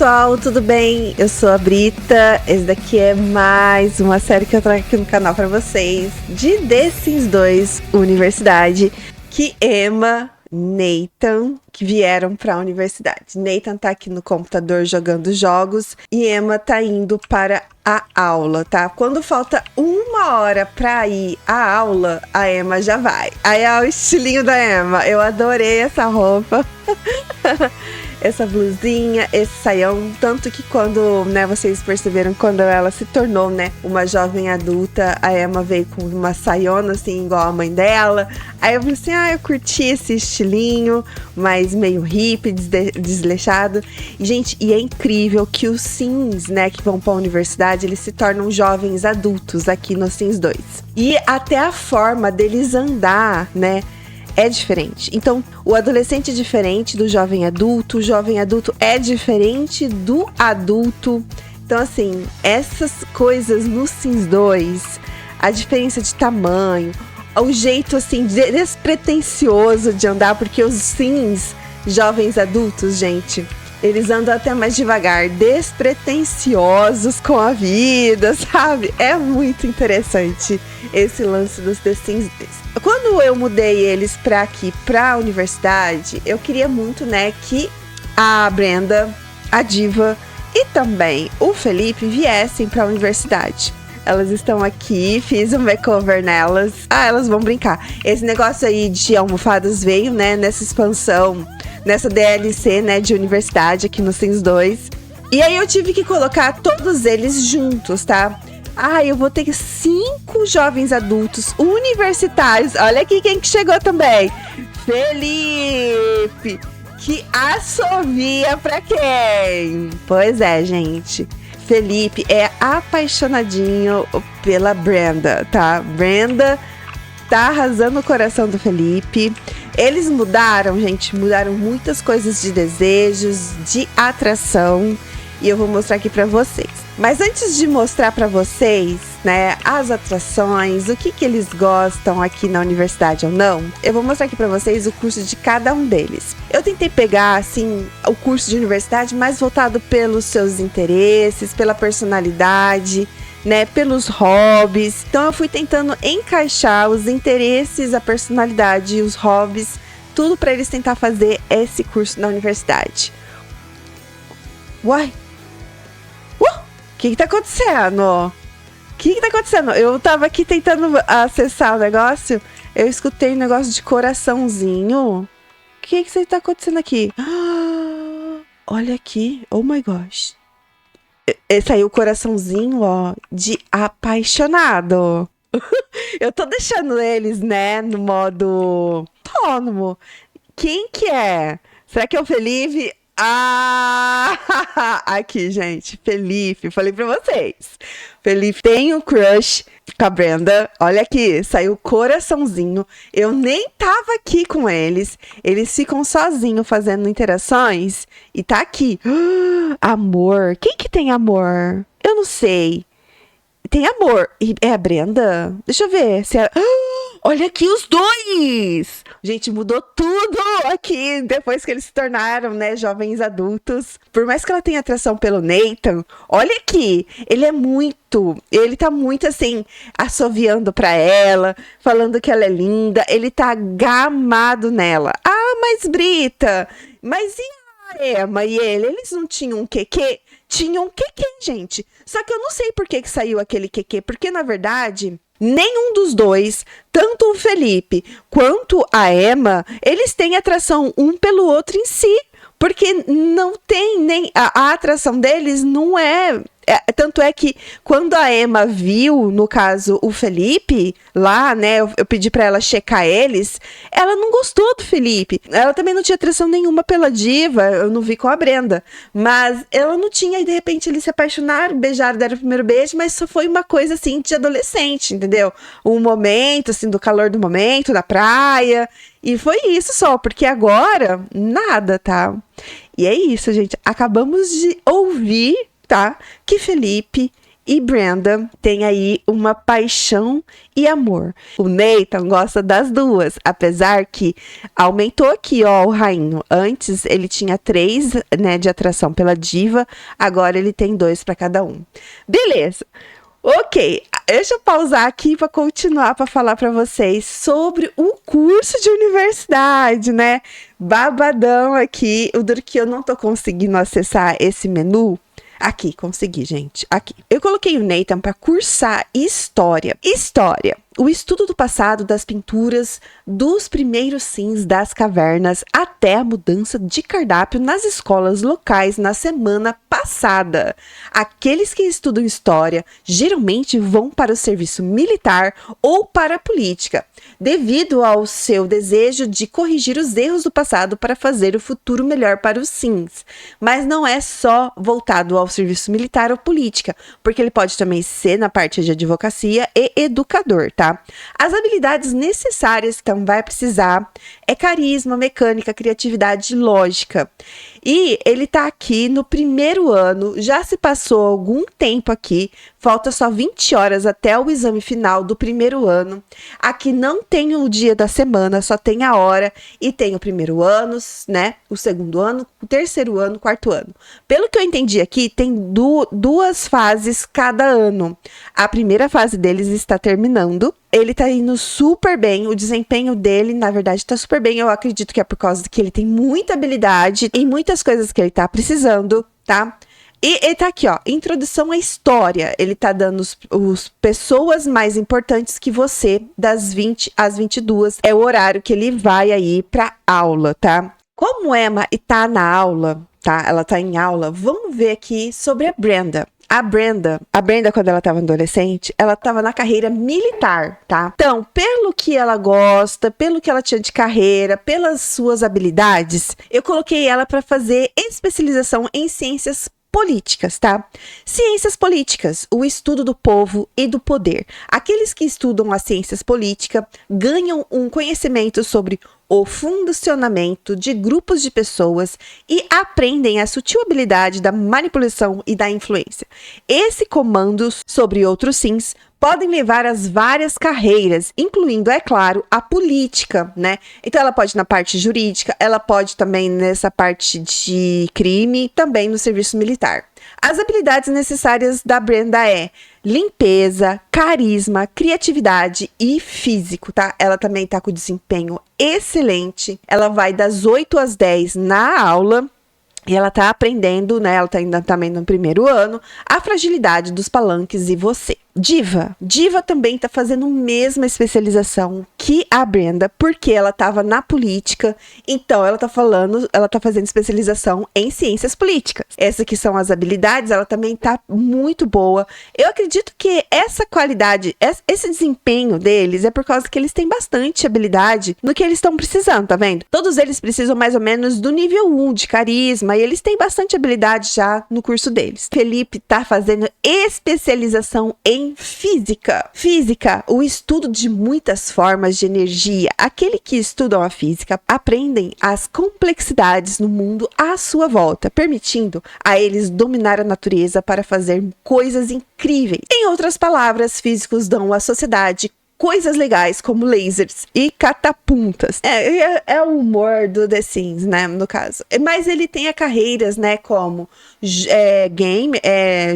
pessoal, tudo bem? Eu sou a Brita, esse daqui é mais uma série que eu trago aqui no canal pra vocês de The Sims 2 Universidade, que Emma, Nathan, que vieram pra universidade. Nathan tá aqui no computador jogando jogos e Emma tá indo para a aula, tá? Quando falta 1 hora pra ir à aula, a Emma já vai. Aí é o estilinho da Emma, eu adorei essa roupa. Essa blusinha, esse saião, tanto que quando, né, vocês perceberam, quando ela se tornou, né, uma jovem adulta, a Emma veio com uma saiona, assim, igual a mãe dela. Aí eu falei assim, eu curti esse estilinho, mas meio hippie, desleixado. E, gente, e é incrível que os Sims, né, que vão pra universidade, eles se tornam jovens adultos aqui no Sims 2. E até a forma deles andar, né, é diferente. Então, o adolescente é diferente do jovem adulto, o jovem adulto é diferente do adulto. Então, assim, essas coisas no Sims 2, a diferença de tamanho, o jeito, assim, despretensioso de andar, porque os Sims jovens adultos, gente, eles andam até mais devagar, despretensiosos com a vida, sabe? É muito interessante esse lance dos The Sims 2. Quando eu mudei eles pra aqui, pra universidade, eu queria muito, né, que a Brenda, a Diva e também o Felipe viessem pra universidade. Elas estão aqui, fiz um makeover nelas. Elas vão brincar. Esse negócio aí de almofadas veio, né, nessa expansão, nessa DLC, né, de universidade aqui no Sims 2. E aí eu tive que colocar todos eles juntos, tá? Eu vou ter 5 jovens adultos universitários. Olha aqui quem que chegou também. Felipe, que assovia pra quem? Pois é, gente. Felipe é apaixonadinho pela Brenda, tá? Brenda tá arrasando o coração do Felipe. Eles mudaram, gente, mudaram muitas coisas de desejos, de atração. E eu vou mostrar aqui pra vocês. Mas antes de mostrar pra vocês, né, as atrações, o que eles gostam aqui na universidade ou não, eu vou mostrar aqui pra vocês o curso de cada um deles. Eu tentei pegar, assim, o curso de universidade mais voltado pelos seus interesses, pela personalidade, né, pelos hobbies. Então eu fui tentando encaixar os interesses, a personalidade e os hobbies, tudo pra eles tentar fazer esse curso na universidade. Uai! O que tá acontecendo? O que tá acontecendo? Eu tava aqui tentando acessar o negócio, eu escutei um negócio de coraçãozinho. O que tá acontecendo aqui? Olha aqui, oh my gosh. Saiu o coraçãozinho, ó, de apaixonado. Eu tô deixando eles, né, no modo autônomo. Quem que é? Será que é o Felipe? Aqui, gente, Felipe, falei pra vocês. Felipe tem um crush com a Brenda. Olha aqui, saiu coraçãozinho. Eu nem tava aqui com eles. Eles ficam sozinhos fazendo interações. E tá aqui. Amor. Quem que tem amor? Eu não sei. Tem amor. E é a Brenda? Deixa eu ver se é... Olha aqui os dois! Gente, mudou tudo aqui depois que eles se tornaram, né, jovens adultos. Por mais que ela tenha atração pelo Nathan, olha aqui, ele tá muito assim, assoviando pra ela, falando que ela é linda, ele tá gamado nela. Mas Brita, mas e a Emma e ele? Eles não tinham um QQ? Tinham um QQ, gente. Só que eu não sei por que saiu aquele QQ, porque na verdade... Nenhum dos dois, tanto o Felipe quanto a Emma, eles têm atração um pelo outro em si. Porque não tem nem... A atração deles não é... Tanto é que quando a Emma viu, no caso, o Felipe, lá, né, eu pedi pra ela checar eles, ela não gostou do Felipe. Ela também não tinha atração nenhuma pela Diva, eu não vi com a Brenda. Mas ela não tinha, e de repente eles se apaixonaram, beijaram, deram o primeiro beijo, mas só foi uma coisa, assim, de adolescente, entendeu? Um momento, assim, do calor do momento, na praia... E foi isso só, porque agora, nada, tá? E é isso, gente. Acabamos de ouvir, tá? Que Felipe e Brenda têm aí uma paixão e amor. O Nathan gosta das duas, apesar que aumentou aqui, ó, o rainho. Antes ele tinha 3, né, de atração pela diva, agora ele tem 2 para cada um. Beleza. Ok, deixa eu pausar aqui para continuar para falar para vocês sobre o curso de universidade, né? Babadão aqui, o duro que eu não tô conseguindo acessar esse menu. Aqui, consegui, gente. Aqui. Eu coloquei o Nathan para cursar História. História. O estudo do passado das pinturas dos primeiros sims das cavernas até a mudança de cardápio nas escolas locais na semana passada. Aqueles que estudam história geralmente vão para o serviço militar ou para a política, devido ao seu desejo de corrigir os erros do passado para fazer o futuro melhor para os sims. Mas não é só voltado ao serviço militar ou política, porque ele pode também ser na parte de advocacia e educador, tá? As habilidades necessárias que então vai precisar é carisma, mecânica, criatividade e lógica. E ele tá aqui no primeiro ano, já se passou algum tempo aqui, falta só 20 horas até o exame final do primeiro ano. Aqui não tem o dia da semana, só tem a hora e tem o primeiro ano, né? O segundo ano, o terceiro ano, o quarto ano. Pelo que eu entendi aqui, tem duas fases cada ano. A primeira fase deles está terminando. Ele tá indo super bem, o desempenho dele, na verdade, tá super bem. Eu acredito que é por causa de que ele tem muita habilidade em muitas coisas que ele tá precisando, tá? E ele tá aqui, ó, introdução à história. Ele tá dando os pessoas mais importantes que você, das 20 às 22. É o horário que ele vai aí pra aula, tá? Como Emma tá na aula, tá? Ela tá em aula, vamos ver aqui sobre a Brenda. A Brenda, quando ela estava adolescente, ela estava na carreira militar, tá? Então, pelo que ela gosta, pelo que ela tinha de carreira, pelas suas habilidades, eu coloquei ela para fazer especialização em ciências políticas, tá? Ciências políticas, o estudo do povo e do poder. Aqueles que estudam as ciências políticas ganham um conhecimento sobre o funcionamento de grupos de pessoas e aprendem a sutil habilidade da manipulação e da influência. Esse comando sobre outros sims podem levar às várias carreiras, incluindo, é claro, a política, né? Então ela pode ir na parte jurídica, ela pode também nessa parte de crime, também no serviço militar. As habilidades necessárias da Brenda é limpeza, carisma, criatividade e físico, tá? Ela também tá com desempenho excelente. Ela vai das 8 às 10 na aula. E ela tá aprendendo, né? Ela tá ainda também no primeiro ano, a fragilidade dos palanques e você. Diva. Diva também tá fazendo a mesma especialização que a Brenda, porque ela tava na política, então ela tá fazendo especialização em ciências políticas. Essas que são as habilidades, ela também tá muito boa. Eu acredito que essa qualidade, esse desempenho deles é por causa que eles têm bastante habilidade no que eles estão precisando, tá vendo? Todos eles precisam mais ou menos do nível 1 de carisma e eles têm bastante habilidade já no curso deles. Felipe tá fazendo especialização em física. Física, o estudo de muitas formas de energia. Aqueles que estudam a física aprendem as complexidades no mundo à sua volta, permitindo a eles dominar a natureza para fazer coisas incríveis. Em outras palavras, físicos dão à sociedade coisas legais como lasers e catapultas. É o humor do The Sims, né, no caso. Mas ele tem carreiras, né, como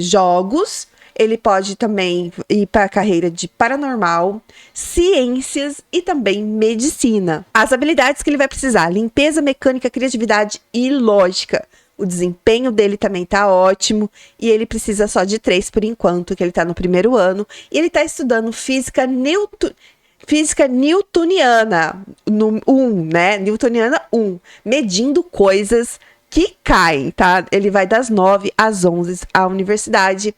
jogos. Ele pode também ir para a carreira de paranormal, ciências e também medicina. As habilidades que ele vai precisar: limpeza, mecânica, criatividade e lógica. O desempenho dele também tá ótimo e ele precisa só de 3 por enquanto, que ele tá no primeiro ano. E ele tá estudando física newtoniana, no 1, né? Newtoniana 1, medindo coisas que caem, tá? Ele vai das 9 às 11 à universidade.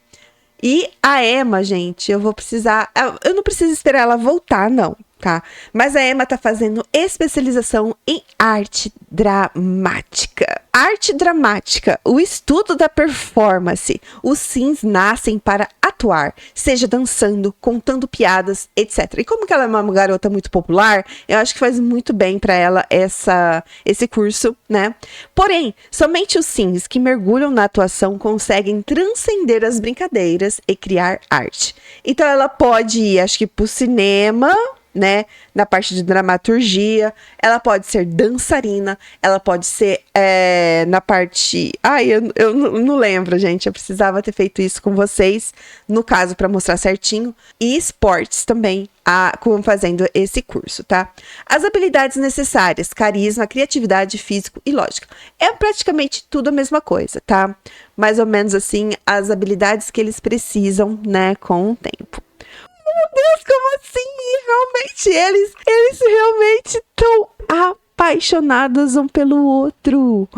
E a Emma, gente, eu não preciso esperar ela voltar, não. tá? Mas a Emma tá fazendo especialização em arte dramática. Arte dramática, o estudo da performance. Os sims nascem para atuar, seja dançando, contando piadas, etc. E como que ela é uma garota muito popular, eu acho que faz muito bem para ela esse curso, né? Porém, somente os sims que mergulham na atuação conseguem transcender as brincadeiras e criar arte. Então ela pode ir, acho que pro cinema, né, na parte de dramaturgia, ela pode ser dançarina, ela pode ser na parte... Ai, eu não lembro, gente, eu precisava ter feito isso com vocês, no caso, para mostrar certinho, e esportes também, fazendo esse curso, tá? As habilidades necessárias, carisma, criatividade, físico e lógica. É praticamente tudo a mesma coisa, tá? Mais ou menos assim, as habilidades que eles precisam, né, com o tempo. Meu Deus, como assim? Realmente, eles realmente estão apaixonados um pelo outro.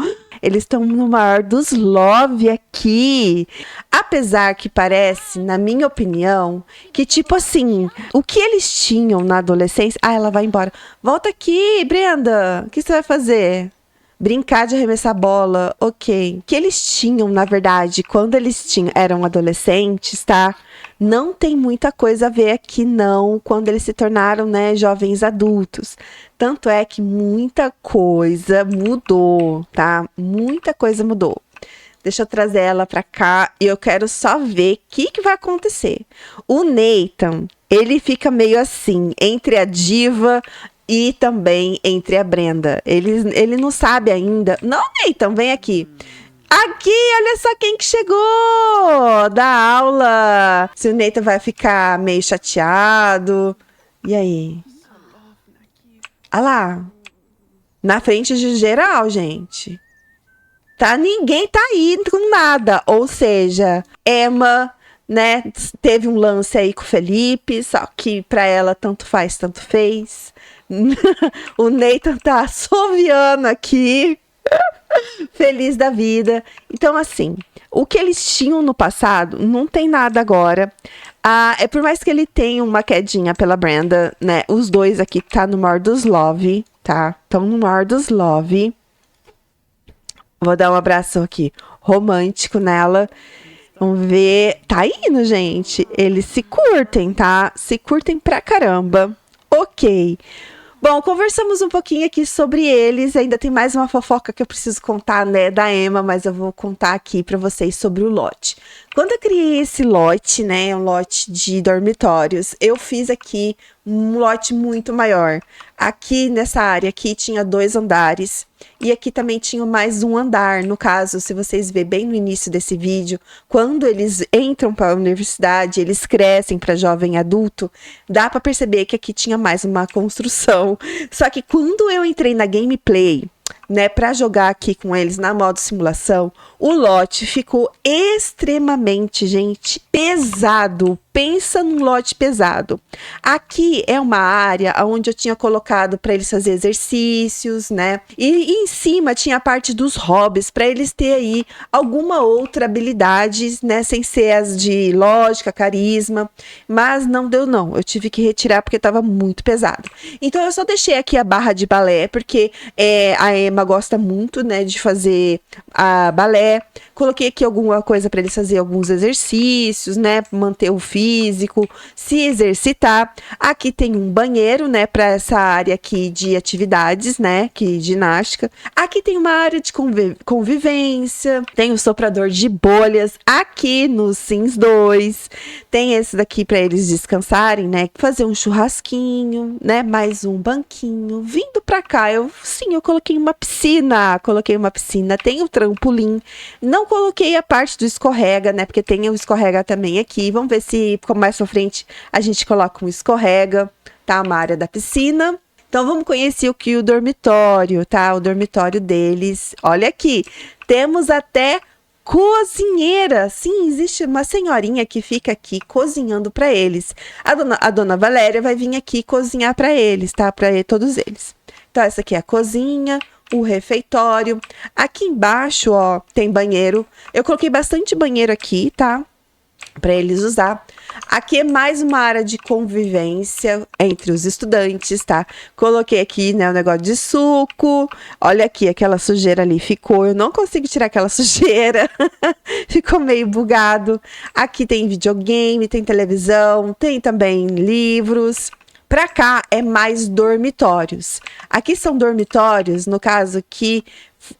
Eles estão no maior dos love aqui. Apesar que parece, na minha opinião, que tipo assim, o que eles tinham na adolescência... Ah, ela vai embora. Volta aqui, Brenda. O que você vai fazer? Brincar de arremessar bola, ok. O que eles tinham, na verdade, quando eles eram adolescentes, tá? Não tem muita coisa a ver aqui, não, quando eles se tornaram, né, jovens adultos. Tanto é que muita coisa mudou, tá? Muita coisa mudou. Deixa eu trazer ela pra cá e eu quero só ver o que vai acontecer. O Nathan, ele fica meio assim, entre a diva e também entre a Brenda. Ele não sabe ainda. Não, Nathan, vem aqui. Aqui, olha só quem que chegou da aula. Se o Nathan vai ficar meio chateado. E aí? Olha lá. Na frente de geral, gente. Tá, ninguém tá aí com nada. Ou seja, Emma, né, teve um lance aí com o Felipe, só que pra ela tanto faz, tanto fez. O Nathan tá assoviando aqui. Feliz da vida. Então, assim, o que eles tinham no passado não tem nada agora. É por mais que ele tenha uma quedinha pela Brenda, né? Os dois aqui tá no maior dos love, tá? Estão no maior dos love. Vou dar um abraço aqui romântico nela. Vamos ver. Tá indo, gente. Eles se curtem, tá? Se curtem pra caramba. Ok. Bom, conversamos um pouquinho aqui sobre eles. Ainda tem mais uma fofoca que eu preciso contar, né, da Emma, mas eu vou contar aqui pra vocês sobre o lote. Quando eu criei esse lote, né, um lote de dormitórios, eu fiz aqui um lote muito maior. Aqui nessa área aqui tinha 2 andares e aqui também tinha mais um andar. No caso, se vocês verem bem no início desse vídeo, quando eles entram para a universidade, eles crescem para jovem adulto, dá para perceber que aqui tinha mais uma construção. Só que quando eu entrei na gameplay, né, para jogar aqui com eles na modo simulação, o lote ficou extremamente, gente, pesado. Pensa num lote pesado. Aqui é uma área onde eu tinha colocado para eles fazer exercícios, né? E em cima tinha a parte dos hobbies para eles ter aí alguma outra habilidade, né, sem ser as de lógica, carisma, mas não deu não. Eu tive que retirar porque estava muito pesado. Então eu só deixei aqui a barra de balé porque a Emma gosta muito, né, de fazer a balé. Coloquei aqui alguma coisa para eles fazer alguns exercícios, né, manter o físico, se exercitar. Aqui tem um banheiro, né, para essa área aqui de atividades, né, que ginástica. Aqui tem uma área de convivência, tem o soprador de bolhas aqui no Sims 2. Tem esse daqui para eles descansarem, né, fazer um churrasquinho, né, mais um banquinho. Vindo para cá, eu coloquei uma piscina, tem o trampolim. Não coloquei a parte do escorrega, né, porque tem o escorrega também aqui. Vamos ver se mais pra frente a gente coloca um escorrega, tá? Uma área da piscina. Então vamos conhecer o dormitório, tá? O dormitório deles. Olha aqui, temos até cozinheira. Sim, existe uma senhorinha que fica aqui cozinhando para eles. A dona Valéria vai vir aqui cozinhar para eles, tá? Para todos eles. Então essa aqui é a cozinha, o refeitório. Aqui embaixo, ó, tem banheiro. Eu coloquei bastante banheiro aqui, tá? para eles usar. Aqui é mais uma área de convivência entre os estudantes, tá? Coloquei aqui, né, o negócio de suco. Olha aqui, aquela sujeira ali ficou. Eu não consigo tirar aquela sujeira. Ficou meio bugado. Aqui tem videogame, tem televisão, tem também livros. Pra cá é mais dormitórios. Aqui são dormitórios, no caso, que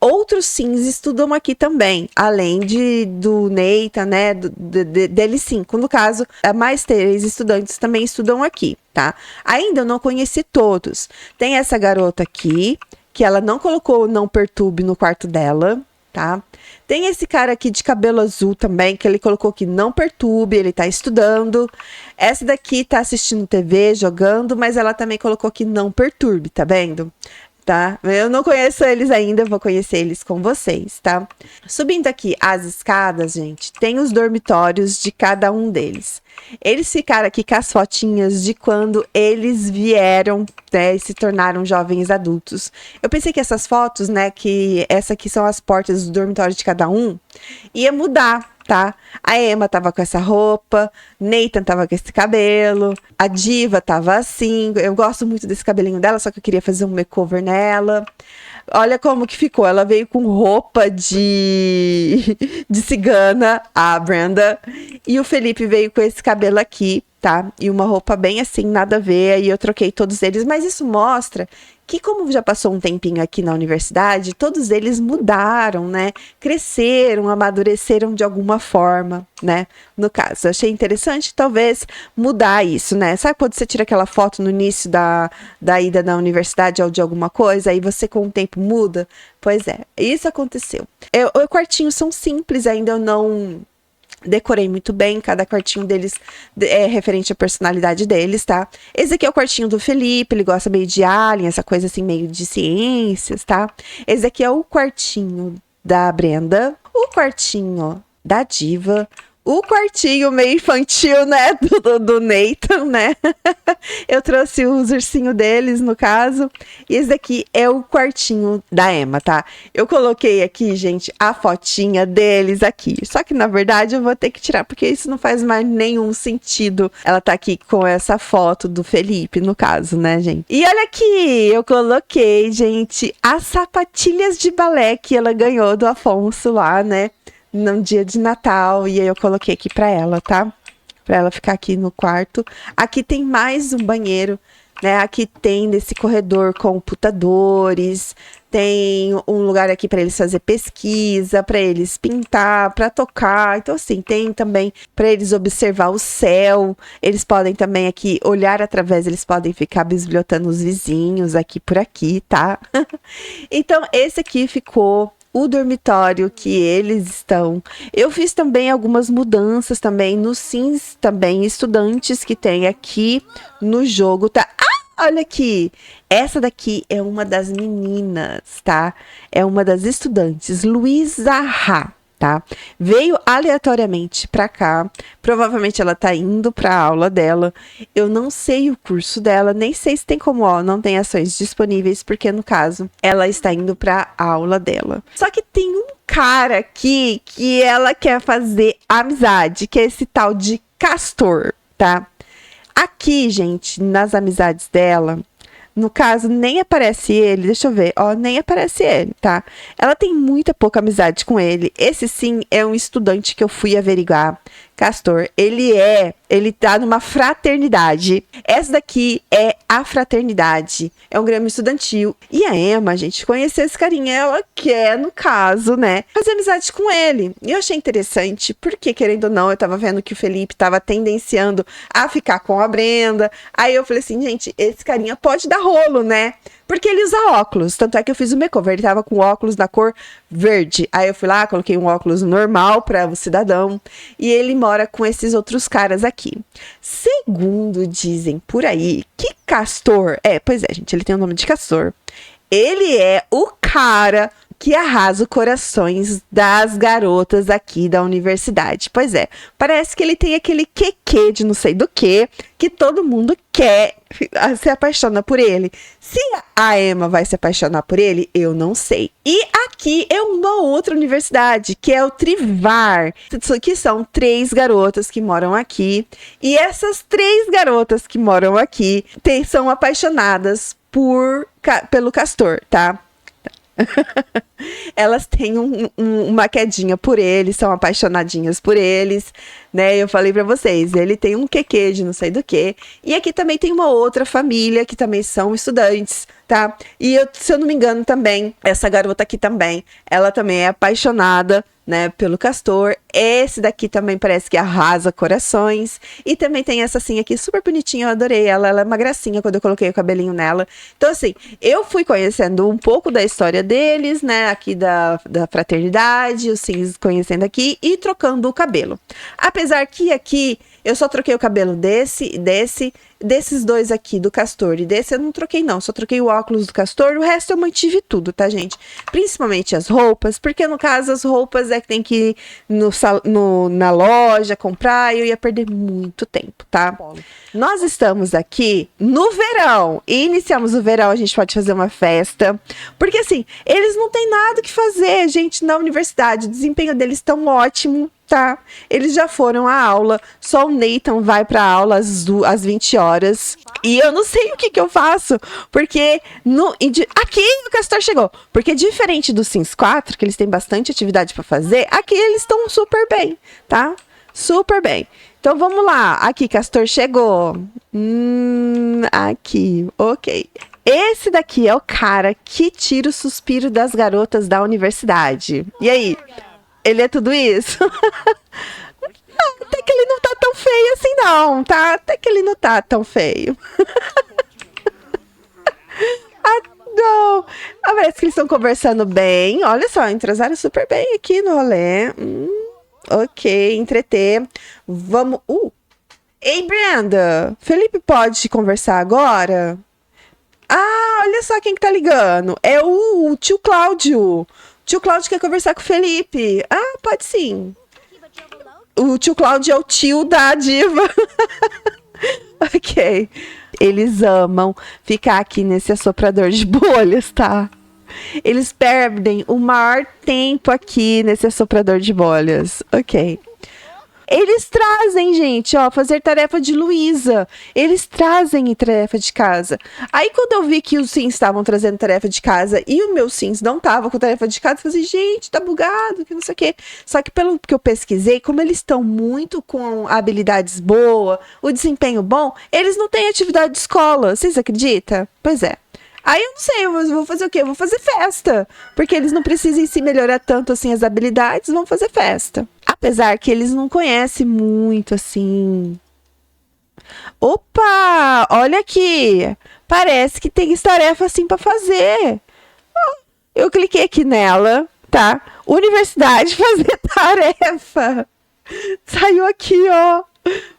outros sims estudam aqui também, além do Neita, né, dele 5. No caso, mais 3 estudantes também estudam aqui, tá? Ainda eu não conheci todos. Tem essa garota aqui, que ela não colocou não perturbe no quarto dela, tá? Tem esse cara aqui de cabelo azul também, que ele colocou que não perturbe, ele tá estudando. Essa daqui tá assistindo TV, jogando, mas ela também colocou que não perturbe, tá vendo? Tá? Eu não conheço eles ainda, vou conhecer eles com vocês, tá? Subindo aqui as escadas, gente, tem os dormitórios de cada um deles. Eles ficaram aqui com as fotinhas de quando eles vieram, né, e se tornaram jovens adultos. Eu pensei que essas fotos, né, que essa aqui são as portas do dormitório de cada um, ia mudar, tá? A Emma tava com essa roupa, Nathan tava com esse cabelo, a Diva tava assim. Eu gosto muito desse cabelinho dela, só que eu queria fazer um makeover nela. Olha como que ficou. Ela veio com roupa de cigana, a Brenda. E o Felipe veio com esse cabelo aqui, tá? E uma roupa bem assim, nada a ver. Aí eu troquei todos eles. Mas isso mostra que, como já passou um tempinho aqui na universidade, todos eles mudaram, né? Cresceram, amadureceram de alguma forma, né? No caso, achei interessante, talvez, mudar isso, né? Sabe quando você tira aquela foto no início da ida na universidade ou de alguma coisa, aí você com o tempo muda? Pois é, isso aconteceu. Os quartinhos são simples, ainda eu não decorei muito bem, cada quartinho deles é referente à personalidade deles, tá? Esse aqui é o quartinho do Felipe, ele gosta meio de alien, essa coisa assim, meio de ciências, tá? Esse aqui é o quartinho da Brenda, o quartinho da Diva, o quartinho meio infantil, né, do Nathan, né? Eu trouxe os ursinhos deles, no caso. E esse daqui é o quartinho da Emma, tá? Eu coloquei aqui, gente, a fotinha deles aqui. Só que, na verdade, eu vou ter que tirar, porque isso não faz mais nenhum sentido. Ela tá aqui com essa foto do Felipe, no caso, né, gente? E olha aqui, eu coloquei, gente, as sapatilhas de balé que ela ganhou do Afonso lá, né? No dia de Natal, e aí eu coloquei aqui pra ela, tá? Pra ela ficar aqui no quarto. Aqui tem mais um banheiro, né? Aqui tem nesse corredor computadores, tem um lugar aqui para eles fazer pesquisa, para eles pintar, para tocar. Então, assim, tem também para eles observar o céu. Eles podem também aqui olhar através, eles podem ficar bisbilhotando os vizinhos aqui por aqui, tá? Então, esse aqui ficou o dormitório que eles estão. Eu fiz também algumas mudanças também nos sims também estudantes que tem aqui no jogo, tá? Ah, olha aqui, essa daqui é uma das meninas, tá? É uma das estudantes, Luísa Rá, tá? Veio aleatoriamente pra cá, provavelmente ela tá indo pra aula dela. Eu não sei o curso dela, nem sei se tem como, ó, não tem ações disponíveis, porque no caso, ela está indo pra aula dela. Só que tem um cara aqui que ela quer fazer amizade, que é esse tal de Castor, tá? Aqui, gente, nas amizades dela, no caso, nem aparece ele, deixa eu ver, ó, nem aparece ele, tá? Ela tem muita pouca amizade com ele. Esse sim é um estudante que eu fui averiguar. Castor, ele tá numa fraternidade. Essa daqui é a fraternidade. É um grêmio estudantil. E a Emma, gente, conheceu esse carinha. Ela quer, no caso, né, fazer amizade com ele. E eu achei interessante, porque, querendo ou não, eu tava vendo que o Felipe tava tendenciando a ficar com a Brenda. Aí eu falei assim, gente, esse carinha pode dar rolo, né? Porque ele usa óculos, tanto é que eu fiz o makeover, ele tava com óculos da cor verde. Aí eu fui lá, coloquei um óculos normal para o cidadão, e ele mora com esses outros caras aqui. Segundo dizem por aí, que Castor, pois é, gente, ele tem o nome de Castor. Ele é o cara que arrasa corações das garotas aqui da universidade. Pois é, parece que ele tem aquele quequê de não sei do que todo mundo quer se apaixona por ele. Se a Emma vai se apaixonar por ele, eu não sei. E aqui é uma outra universidade, que é o Trivar, que são 3 garotas que moram aqui. E essas 3 garotas que moram aqui são apaixonadas pelo Castor, tá? Elas têm uma quedinha por eles, são apaixonadinhas por eles, né? Eu falei pra vocês, ele tem um quequê de não sei do que. E aqui também tem uma outra família que também são estudantes, tá? E se eu não me engano também, essa garota aqui também, ela também é apaixonada, né, pelo Castor. Esse daqui também parece que arrasa corações. E também tem essa assim aqui, super bonitinha, eu adorei ela. Ela é uma gracinha quando eu coloquei o cabelinho nela. Então assim, eu fui conhecendo um pouco da história deles, né, aqui da fraternidade, os Sims conhecendo aqui e trocando o cabelo. Apesar que aqui eu só troquei o cabelo desses 2 aqui, do Castor, e desse eu não troquei não, só troquei o óculos do Castor, o resto eu mantive tudo, tá, gente? Principalmente as roupas, porque no caso as roupas é que tem que ir na loja comprar, e eu ia perder muito tempo, tá? Nós estamos aqui no verão, e iniciamos o verão, a gente pode fazer uma festa, porque assim, eles não têm nada que fazer, gente, na universidade, o desempenho deles tão ótimo, tá? Eles já foram à aula, só o Nathan vai pra aula às 20 horas. E eu não sei o que eu faço, porque aqui o Castor chegou. Porque diferente do Sims 4, que eles têm bastante atividade pra fazer, aqui eles estão super bem, tá? Super bem. Então vamos lá. Aqui, Castor chegou. Aqui, ok. Esse daqui é o cara que tira o suspiro das garotas da universidade. E aí? Ele é tudo isso? Até que ele não tá tão feio assim não, tá? Até que ele não tá tão feio. Não. Parece que eles estão conversando bem. Olha só, entrosaram super bem aqui no rolê. Ok, entreter. Vamos... Ei, Brenda, Felipe pode conversar agora? Ah, olha só quem que tá ligando. É o tio Cláudio. Tio Cláudio quer conversar com o Felipe. Ah, pode sim. O tio Cláudio é o tio da diva. Ok. Eles amam ficar aqui nesse assoprador de bolhas, tá? Eles perdem o maior tempo aqui nesse assoprador de bolhas. Ok. Eles trazem, gente, ó, fazer tarefa de Luísa. Eles trazem tarefa de casa. Aí, quando eu vi que os Sims estavam trazendo tarefa de casa e o meu Sims não tava com tarefa de casa, eu falei, gente, tá bugado, que não sei o quê. Só que pelo que eu pesquisei, como eles estão muito com habilidades boas, o desempenho bom, eles não têm atividade de escola. Vocês acreditam? Pois é. Aí eu não sei, eu vou fazer o quê? Eu vou fazer festa. Porque eles não precisam se melhorar tanto assim as habilidades, vão fazer festa. Apesar que eles não conhecem muito assim. Opa! Olha aqui! Parece que tem tarefa assim pra fazer. Eu cliquei aqui nela, tá? Universidade fazer tarefa. Saiu aqui, ó.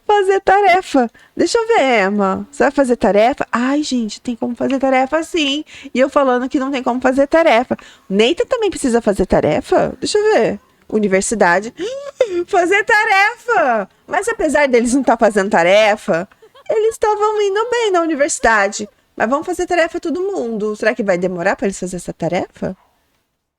Fazer tarefa. Deixa eu ver, Emma. Você vai fazer tarefa? Ai, gente, tem como fazer tarefa sim. E eu falando que não tem como fazer tarefa. Neita também precisa fazer tarefa? Deixa eu ver. Universidade. Fazer tarefa! Mas apesar deles não estar fazendo tarefa, eles estavam indo bem na universidade. Mas vamos fazer tarefa todo mundo. Será que vai demorar para eles fazerem essa tarefa?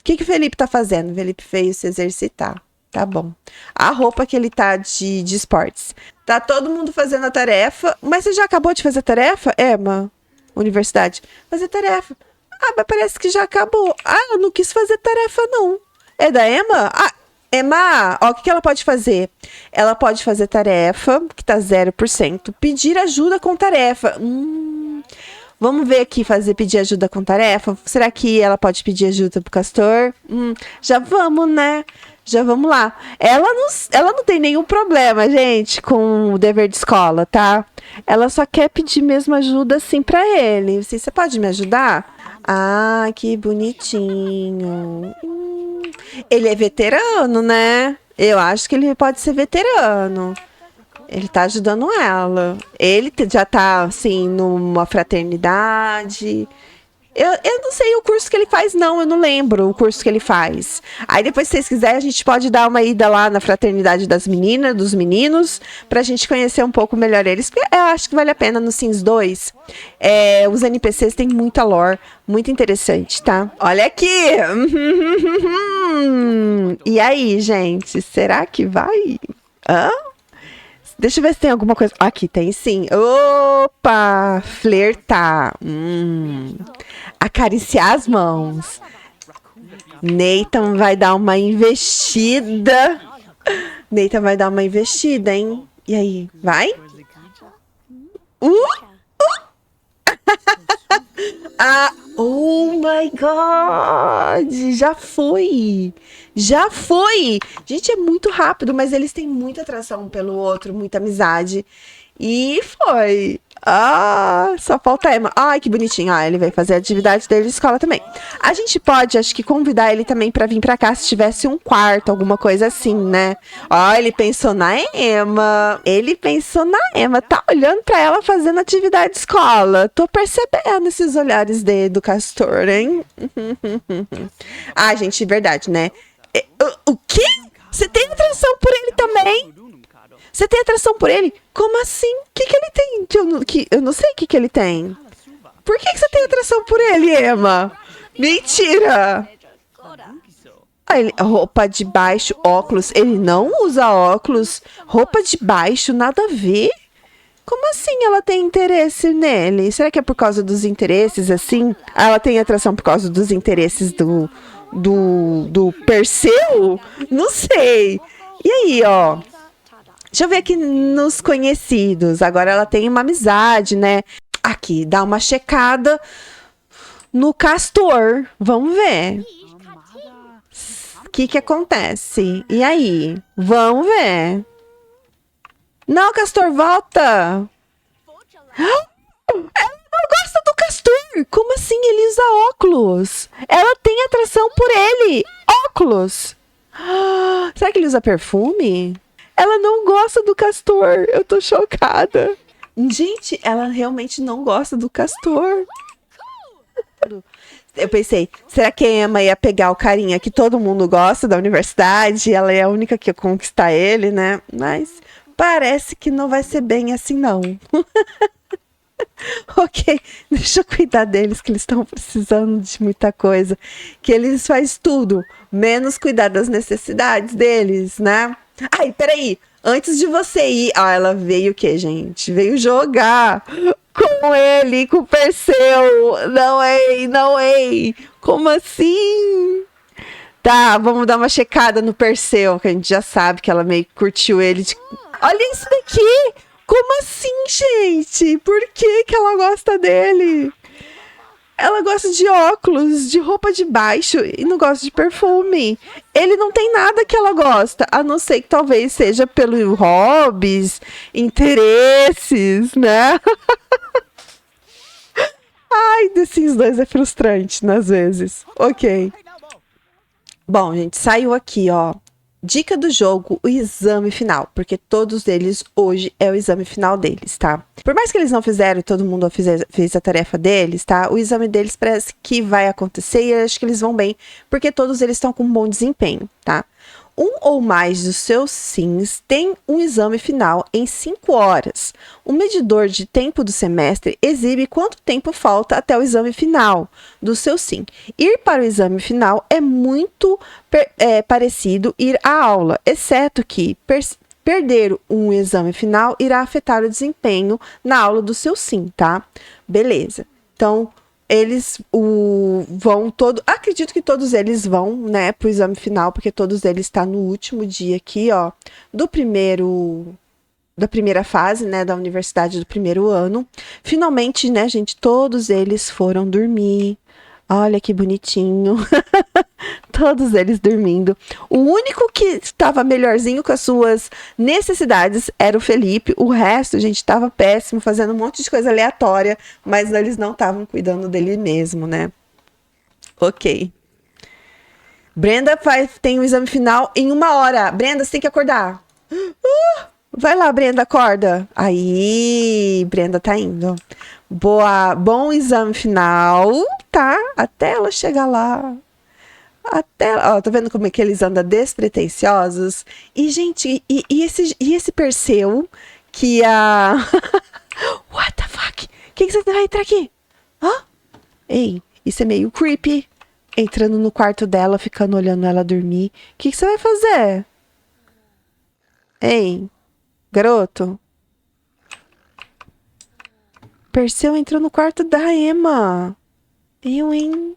O que o Felipe tá fazendo? O Felipe veio se exercitar. Tá bom. A roupa que ele tá de esportes. Tá todo mundo fazendo a tarefa. Mas você já acabou de fazer a tarefa, Emma? Universidade. Fazer tarefa. Ah, mas parece que já acabou. Ah, eu não quis fazer tarefa, não. É da Emma? Ah, Emma, ó, o que ela pode fazer? Ela pode fazer tarefa, que tá 0%. Pedir ajuda com tarefa. Vamos ver aqui, pedir ajuda com tarefa. Será que ela pode pedir ajuda pro Castor? Já vamos, né? Já vamos lá. Ela não tem nenhum problema, gente, com o dever de escola, tá? Ela só quer pedir mesmo ajuda, assim, pra ele. Você pode me ajudar? Ah, que bonitinho. Ele é veterano, né? Eu acho que ele pode ser veterano. Ele tá ajudando ela. Ele já tá, assim, numa fraternidade. Eu não sei o curso que ele faz, não. Eu não lembro o curso que ele faz. Aí depois, se vocês quiserem, a gente pode dar uma ida lá na Fraternidade das Meninas, dos Meninos, pra gente conhecer um pouco melhor eles. Porque eu acho que vale a pena no Sims 2. Os NPCs têm muita lore, muito interessante, tá? Olha aqui! E aí, gente? Será que vai? Hã? Deixa eu ver se tem alguma coisa. Aqui tem sim. Opa! Flertar. Acariciar as mãos. Nathan vai dar uma investida. Nathan vai dar uma investida, hein? E aí? Vai? Oh my God! Já foi! Já foi! Gente, é muito rápido, mas eles têm muita atração um pelo outro, muita amizade. E foi! Só falta a Emma. Ai, que bonitinho. Ele vai fazer a atividade dele de escola também. A gente pode, acho que, convidar ele também pra vir pra cá se tivesse um quarto, alguma coisa assim, né? Ele pensou na Emma. Ele pensou na Emma. Tá olhando pra ela fazendo atividade de escola. Tô percebendo esses olhares do Castor, hein? Gente, verdade, né? O quê? Você tem atração por ele também? Você tem atração por ele? Como assim? O que ele tem? Eu não sei o que ele tem. Por que você tem atração por ele, Emma? Mentira! Roupa de baixo, óculos. Ele não usa óculos. Roupa de baixo, nada a ver. Como assim ela tem interesse nele? Será que é por causa dos interesses, assim? Ela tem atração por causa dos interesses do Perseu? Não sei. E aí, ó. Deixa eu ver aqui nos conhecidos. Agora ela tem uma amizade, né? Aqui, dá uma checada no Castor. Vamos ver. O que acontece? E aí? Vamos ver. Não, Castor, volta! Ela não gosta do Castor! Como assim? Ele usa óculos. Ela tem atração por ele. Óculos. Será que ele usa perfume? Ela não gosta do Castor. Eu tô chocada. Gente, ela realmente não gosta do Castor. Eu pensei, será que a Emma ia pegar o carinha que todo mundo gosta da universidade? Ela é a única que ia conquistar ele, né? Mas parece que não vai ser bem assim, não. Ok, deixa eu cuidar deles, que eles estão precisando de muita coisa. Que eles fazem tudo, menos cuidar das necessidades deles, né? Peraí, antes de você ir... ela veio o quê, gente? Veio jogar com ele, com o Perseu. Não, ei. Como assim? Tá, vamos dar uma checada no Perseu, que a gente já sabe que ela meio que curtiu ele. Olha isso daqui! Como assim, gente? Por que ela gosta dele? Ela gosta de óculos, de roupa de baixo e não gosta de perfume. Ele não tem nada que ela gosta, a não ser que talvez seja pelo hobbies, interesses, né? The Sims 2 é frustrante, às vezes. Ok. Bom, gente, saiu aqui, ó. Dica do jogo, o exame final, porque todos eles hoje é o exame final deles, tá? Por mais que eles não fizeram, todo mundo fez a tarefa deles, tá? O exame deles parece que vai acontecer e eu acho que eles vão bem, porque todos eles estão com um bom desempenho, tá? Um ou mais dos seus sims tem um exame final em 5 horas. O medidor de tempo do semestre exibe quanto tempo falta até o exame final do seu sim. Ir para o exame final é muito parecido ir à aula, exceto que perder um exame final irá afetar o desempenho na aula do seu sim, tá? Beleza. Então, eles vão acredito que todos eles vão, né, pro exame final, porque todos eles estão no último dia aqui, ó, da primeira fase, né, da universidade do primeiro ano. Finalmente, né, gente, todos eles foram dormir. Olha que bonitinho. Todos eles dormindo. O único que estava melhorzinho com as suas necessidades era o Felipe. O resto, gente, estava péssimo, fazendo um monte de coisa aleatória, mas eles não estavam cuidando dele mesmo, né? Ok. Brenda tem o exame final em 1 hora. Brenda, você tem que acordar. Vai lá, Brenda, acorda. Aí, Brenda tá indo. Bom exame final. tá? Até ela chegar lá. Ó, tá vendo como é que eles andam despretensiosos? E, gente, e esse Perseu que a... What the fuck? Quem que você vai entrar aqui? Hã? Ei, isso é meio creepy. Entrando no quarto dela, ficando olhando ela dormir. O que você vai fazer? Ei, garoto. Perseu entrou no quarto da Emma. Eu, hein?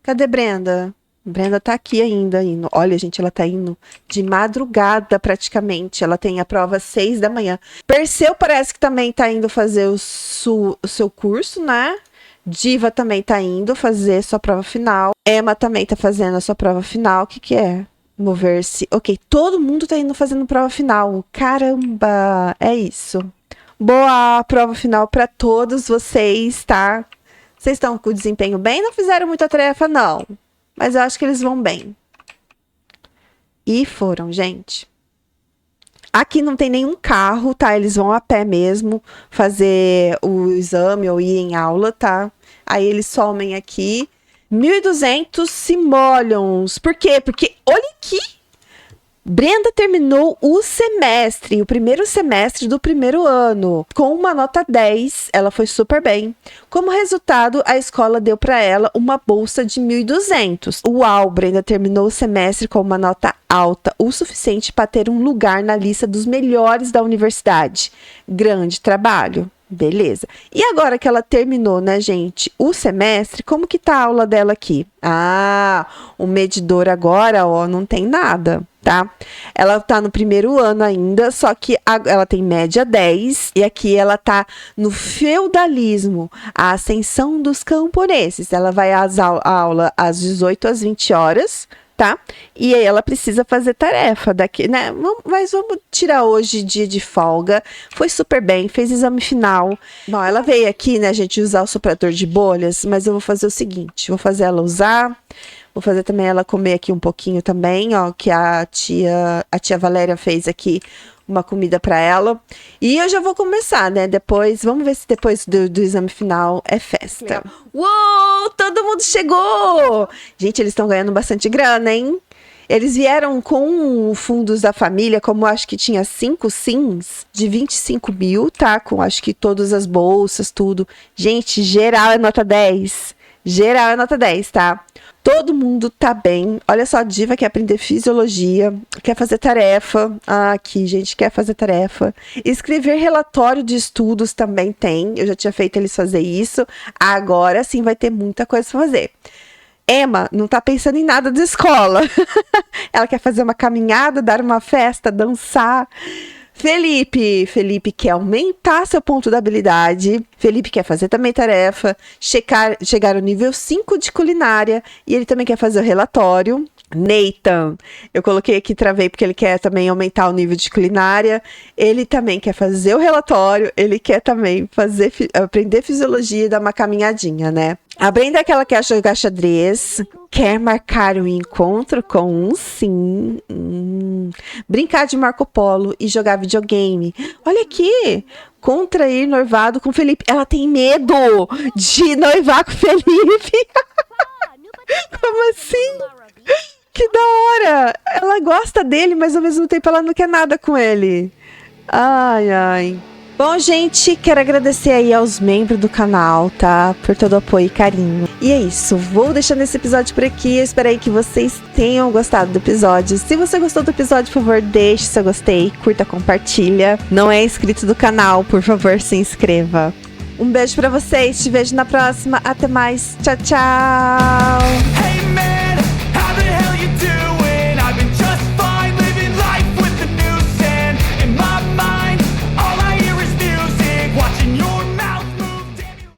Cadê Brenda? Brenda tá aqui ainda, indo. Olha, gente, ela tá indo de madrugada praticamente. Ela tem a prova às 6 da manhã. Perseu parece que também tá indo fazer o seu curso, né? Diva também tá indo fazer sua prova final. Emma também tá fazendo a sua prova final. O que que é? Mover-se. Ok, todo mundo tá indo fazendo prova final. Caramba, é isso. Boa prova final pra todos vocês, tá? Vocês estão com o desempenho bem? Não fizeram muita tarefa, não. Mas eu acho que eles vão bem. E foram, gente. Aqui não tem nenhum carro, tá? Eles vão a pé mesmo fazer o exame ou ir em aula, tá? Aí eles somem aqui. 1.200 simoleons. Por quê? Porque, olha aqui. Brenda terminou o semestre, o primeiro semestre do primeiro ano, com uma nota 10, ela foi super bem. Como resultado, a escola deu para ela uma bolsa de 1.200. Uau, Brenda terminou o semestre com uma nota alta, o suficiente para ter um lugar na lista dos melhores da universidade. Grande trabalho. Beleza. E agora que ela terminou, né, gente, o semestre, como que tá a aula dela aqui? Ah, o medidor agora, ó, não tem nada, tá? Ela tá no primeiro ano ainda, só que ela tem média 10 e aqui ela tá no feudalismo, a ascensão dos camponeses. Ela vai à aula às 18 às 20 horas, tá? E aí ela precisa fazer tarefa daqui, né? Mas vamos tirar hoje dia de folga. Foi super bem, fez exame final. Bom, ela veio aqui, né, gente, usar o soprador de bolhas, mas eu vou fazer o seguinte, vou fazer ela usar, vou fazer também ela comer aqui um pouquinho também, ó, que a tia Valéria fez aqui uma comida para ela. E eu já vou começar, né? Depois, vamos ver se depois do exame final é festa. Uou! Todo mundo chegou! Gente, eles estão ganhando bastante grana, hein? Eles vieram com fundos da família, como acho que tinha 5 sims, de 25 mil, tá? Com acho que todas as bolsas, tudo. Gente, geral é nota 10. Geral é nota 10, tá? Todo mundo tá bem. Olha só, a Diva quer aprender fisiologia, quer fazer tarefa. Ah, aqui, gente, quer fazer tarefa. Escrever relatório de estudos também tem. Eu já tinha feito eles fazer isso. Agora sim vai ter muita coisa pra fazer. Emma não tá pensando em nada de escola. Ela quer fazer uma caminhada, dar uma festa, dançar. Felipe quer aumentar seu ponto da habilidade. Felipe quer fazer também tarefa, chegar ao nível 5 de culinária. E ele também quer fazer o relatório. Nathan, eu coloquei aqui, travei, porque ele quer também aumentar o nível de culinária. Ele também quer fazer o relatório. Ele quer também aprender fisiologia e dar uma caminhadinha, né? A Brenda é aquela que quer jogar xadrez, quer marcar um encontro com um sim, brincar de Marco Polo e jogar videogame. Olha aqui, contrair noivado com Felipe. Ela tem medo de noivar com Felipe. Como assim? Que da hora! Ela gosta dele, mas ao mesmo tempo ela não quer nada com ele. Ai, ai. Bom, gente, quero agradecer aí aos membros do canal, tá? Por todo o apoio e carinho. E é isso, vou deixando esse episódio por aqui. Eu espero aí que vocês tenham gostado do episódio. Se você gostou do episódio, por favor, deixe seu gostei, curta, compartilha. Não é inscrito do canal, por favor, se inscreva. Um beijo pra vocês, te vejo na próxima. Até mais, tchau, tchau!